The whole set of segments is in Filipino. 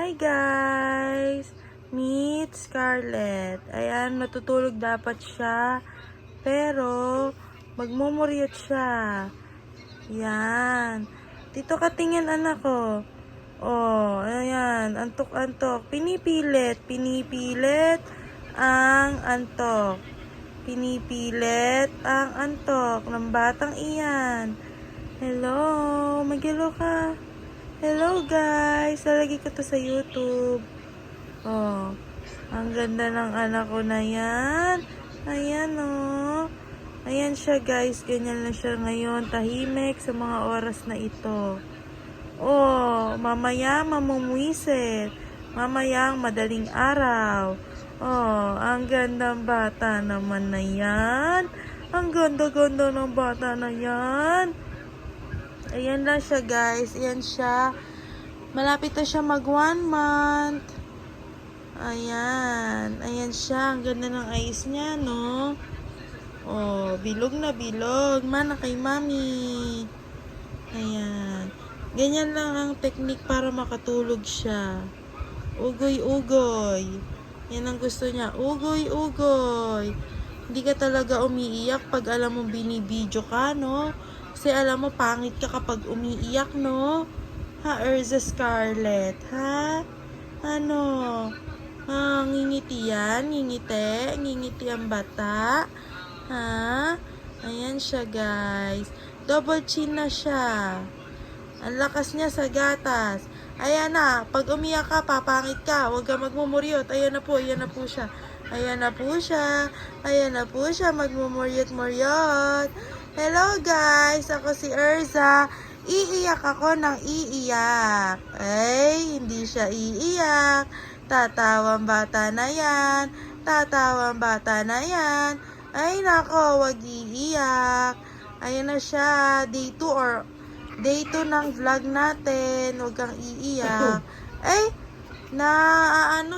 Hi guys! Meet Scarlett. Ayan, matutulog dapat siya. Pero, magmumuryot siya. Yan. Dito ka tingin anak ko. Oh, ayan. Antok-antok. Pinipilit. Pinipilit ang antok. Pinipilit ang antok ng batang iyan. Hello, mag-hello ka. Hello guys, lalagay ko to sa YouTube. Oh, ang ganda ng anak ko na yan. Ayan oh. Ayan siya guys, ganyan na siya ngayon, tahimik sa mga oras na ito. Oh, mamaya mamumuisit. Mamayang madaling araw. Oh, ang gandang bata naman na yan. Ang ganda-ganda ng bata na yan. Ayan lang siya guys. Ayan siya. Malapit na siya mag 1 month. Ayan. Ayan siya. Ang ganda ng eyes niya, no? Oh, bilog na bilog. Mana kay mami. Ayan. Ganyan lang ang technique para makatulog siya. Ugoy-ugoy. Yan ang gusto niya. Ugoy-ugoy. Hindi ka talaga umiiyak pag alam mo binibidyo ka, no? Kasi alam mo, pangit ka kapag umiiyak, no? Ha, Erza Scarlett? Ha? Ano? Ha, ngingiti yan? Ngingiti? Ngingiti ang bata? Ha? Ayan siya, guys. Double chin na siya. Ang lakas niya sa gatas. Ayan na. Pag umiyak ka, papangit ka. Huwag ka magmumuryot. Ayan na po. Ayan na po siya. Ayan na po siya. Ayan na po siya. Magmumuryot-muryot. Hello guys, ako si Erza. Iiyak ako ng iiyak. Ay, hindi siya iiyak. Tatawang bata na yan. Tatawang bata na yan. Ay nako, wag iiyak. Ayan na siya. Day 2 ng vlog natin. Huwag kang iiyak. Ay,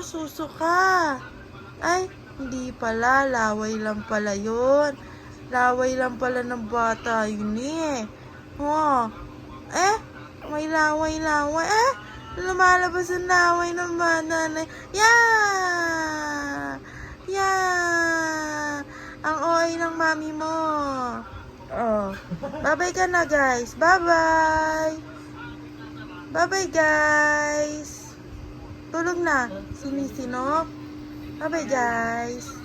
susuka. Ay, hindi pala. Laway lang pala yun. Laway lang pala ng bata yun eh. Oh. May laway-laway. Lumalabas ang laway ng bata na. Yeah! Yeah! Ang OA ng mami mo. Oh. Bye-bye ka na guys. Bye-bye. Bye-bye guys. Tulog na. Sinisinop. Bye-bye guys.